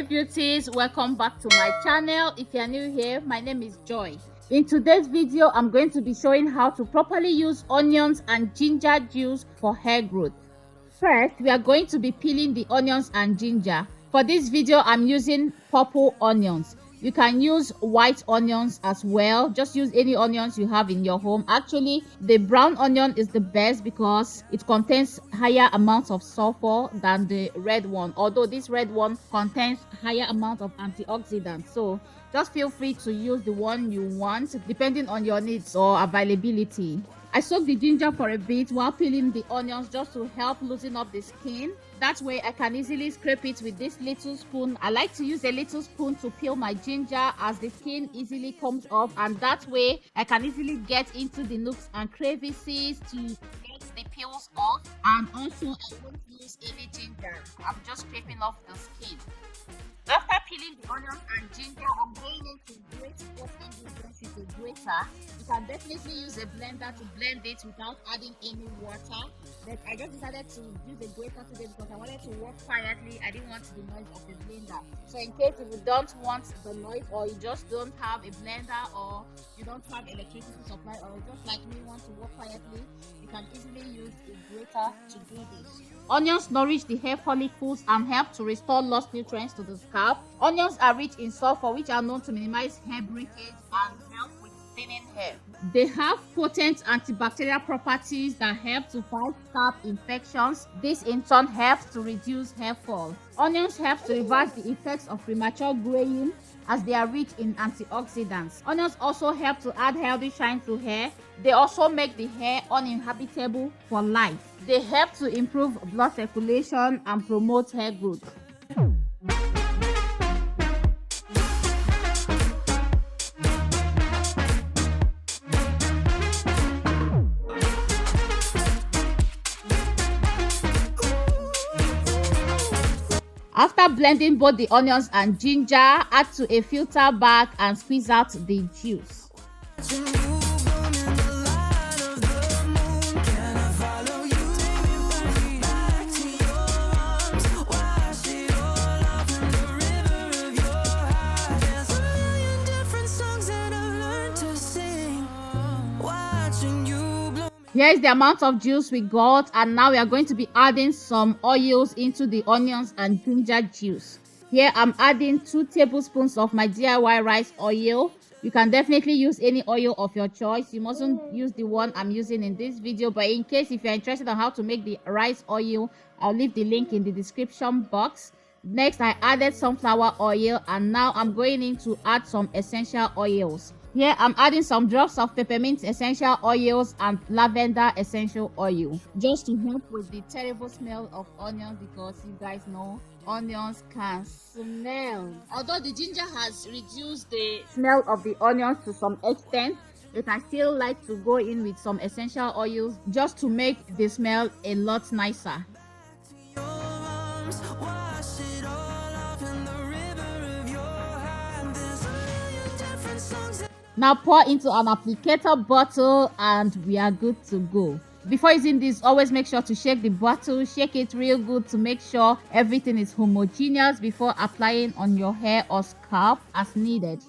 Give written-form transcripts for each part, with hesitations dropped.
Hey beauties, welcome back to my channel. If you're new here, my name is Joy. In today's video, I'm going to be showing how to properly use onions and ginger juice for hair growth. First, we are going to be peeling the onions and ginger. For this video, I'm using purple onions. You can use white onions as well. Just use any onions you have in your home. Actually, the brown onion is the best because it contains higher amounts of sulfur than the red one. Although this red one contains higher amount of antioxidants. So just feel free to use the one you want depending on your needs or availability. I soak the ginger for a bit while peeling the onions just to help loosen up the skin. That way I can easily scrape it with this little spoon. I like to use a little spoon to peel my ginger as the skin easily comes off, and that way I can easily get into the nooks and crevices to get the peels off. And also I won't use any ginger. I'm just scraping off the skin. After peeling the onions and ginger, I'm going into grate both ingredients with a grater. You can definitely use a blender to blend it without adding any water. But I just decided to use a grater today because I wanted to work quietly. I didn't want the noise of the blender. So in case if you don't want the noise, or you just don't have a blender, or you don't have electricity supply, or just like me want to work quietly, you can easily use a grater to do this. Onions nourish the hair follicles and help to restore lost nutrients to the scalp. Onions are rich in sulfur, which are known to minimize hair breakage and help with thinning hair. They have potent antibacterial properties that help to fight scalp infections. This in turn helps to reduce hair fall. Onions help to reverse the effects of premature graying as they are rich in antioxidants. Onions also help to add healthy shine to hair. They also make the hair uninhabitable for life. They help to improve blood circulation and promote hair growth. After blending both the onions and ginger, add to a filter bag and squeeze out the juice. Here is the amount of juice we got, and now we are going to be adding some oils into the onions and ginger juice. Here I'm adding 2 tablespoons of my DIY rice oil. You can definitely use any oil of your choice. You mustn't use the one I'm using in this video, but in case if you're interested on how to make the rice oil, I'll leave the link in the description box. Next, I added sunflower oil, and now I'm going in to add some essential oils. Here I'm adding some drops of peppermint essential oils and lavender essential oil, just to help with the terrible smell of onions, because you guys know onions can smell. Although the ginger has reduced the smell of the onions to some extent, but I still like to go in with some essential oils just to make the smell a lot nicer. Now pour into an applicator bottle and we are good to go. Before using this, always make sure to shake the bottle. Shake it real good to make sure everything is homogeneous before applying on your hair or scalp as needed.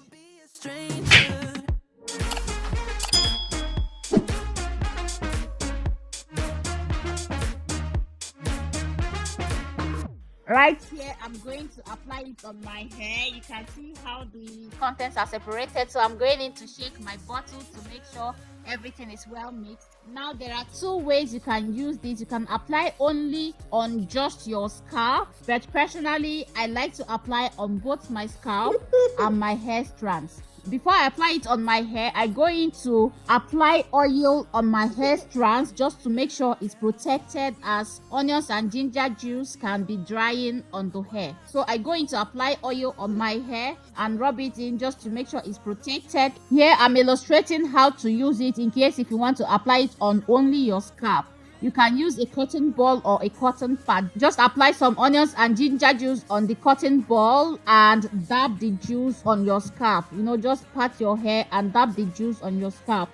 Right here, I'm going to apply it on my hair. You can see how the contents are separated. So I'm going in to shake my bottle to make sure everything is well mixed. Now there are 2 ways you can use this. You can apply only on just your scalp, but personally I like to apply on both my scalp and my hair strands. Before I apply it on my hair, I go in to apply oil on my hair strands just to make sure it's protected, as onions and ginger juice can be drying on the hair. So I go in to apply oil on my hair and rub it in just to make sure it's protected. Here I'm illustrating how to use it in case if you want to apply it on only your scalp. You can use a cotton ball or a cotton pad. Just apply some onions and ginger juice on the cotton ball and dab the juice on your scalp. You know, just pat your hair and dab the juice on your scalp.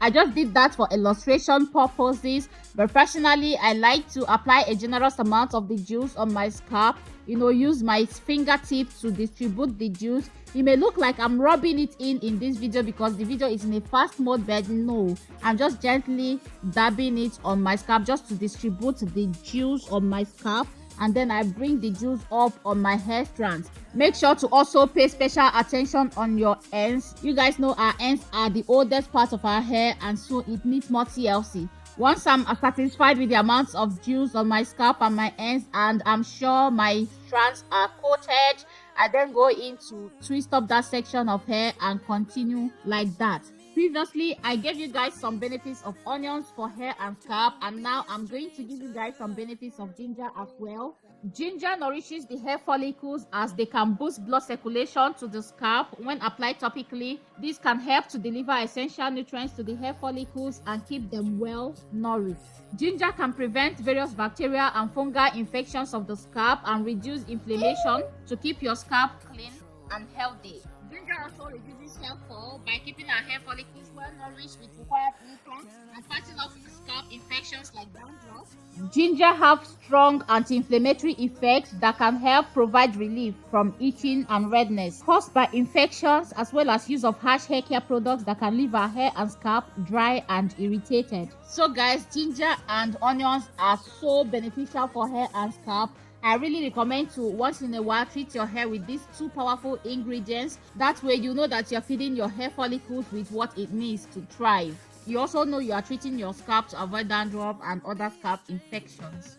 I just did that for illustration purposes, but personally I like to apply a generous amount of the juice on my scalp. Use my fingertips to distribute the juice. It may look like I'm rubbing it in this video because the video is in a fast mode, but no, I'm just gently dabbing it on my scalp just to distribute the juice on my scalp, and then I bring the juice up on my hair strands. Make sure to also pay special attention on your ends. You guys know our ends are the oldest part of our hair, and so it needs more TLC. Once I'm satisfied with the amounts of juice on my scalp and my ends, and I'm sure my strands are coated, I then go in to twist up that section of hair and continue like that. Previously, I gave you guys some benefits of onions for hair and scalp, and now I'm going to give you guys some benefits of ginger as well. Ginger nourishes the hair follicles as they can boost blood circulation to the scalp when applied topically. This can help to deliver essential nutrients to the hair follicles and keep them well nourished. Ginger can prevent various bacterial and fungal infections of the scalp and reduce inflammation to keep your scalp clean and healthy. Ginger also reduces hair fall by keeping our hair follicles well nourished with required nutrients and fighting off scalp infections like dandruff. Ginger has strong anti-inflammatory effects that can help provide relief from itching and redness caused by infections, as well as use of harsh hair care products that can leave our hair and scalp dry and irritated. So guys, ginger and onions are so beneficial for hair and scalp. I really recommend to once in a while treat your hair with these two powerful ingredients. That way you know that you're feeding your hair follicles with what it needs to thrive. You also know you are treating your scalp to avoid dandruff and other scalp infections.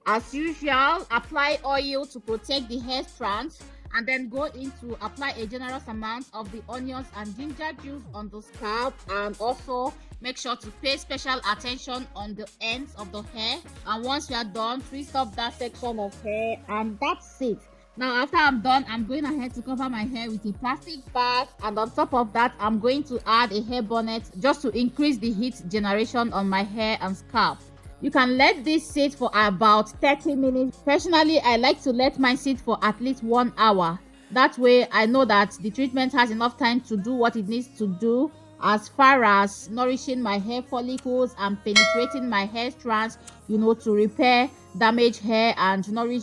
As usual, apply oil to protect the hair strands, and then go in to apply a generous amount of the onions and ginger juice on the scalp, and also make sure to pay special attention on the ends of the hair. And once you are done, twist up that section of hair, and that's it. Now after I'm done, I'm going ahead to cover my hair with a plastic bag, and on top of that I'm going to add a hair bonnet just to increase the heat generation on my hair and scalp. You can let this sit for about 30 minutes. Personally, I like to let mine sit for at least 1 hour. That way I know that the treatment has enough time to do what it needs to do as far as nourishing my hair follicles and penetrating my hair strands, to repair damaged hair and nourish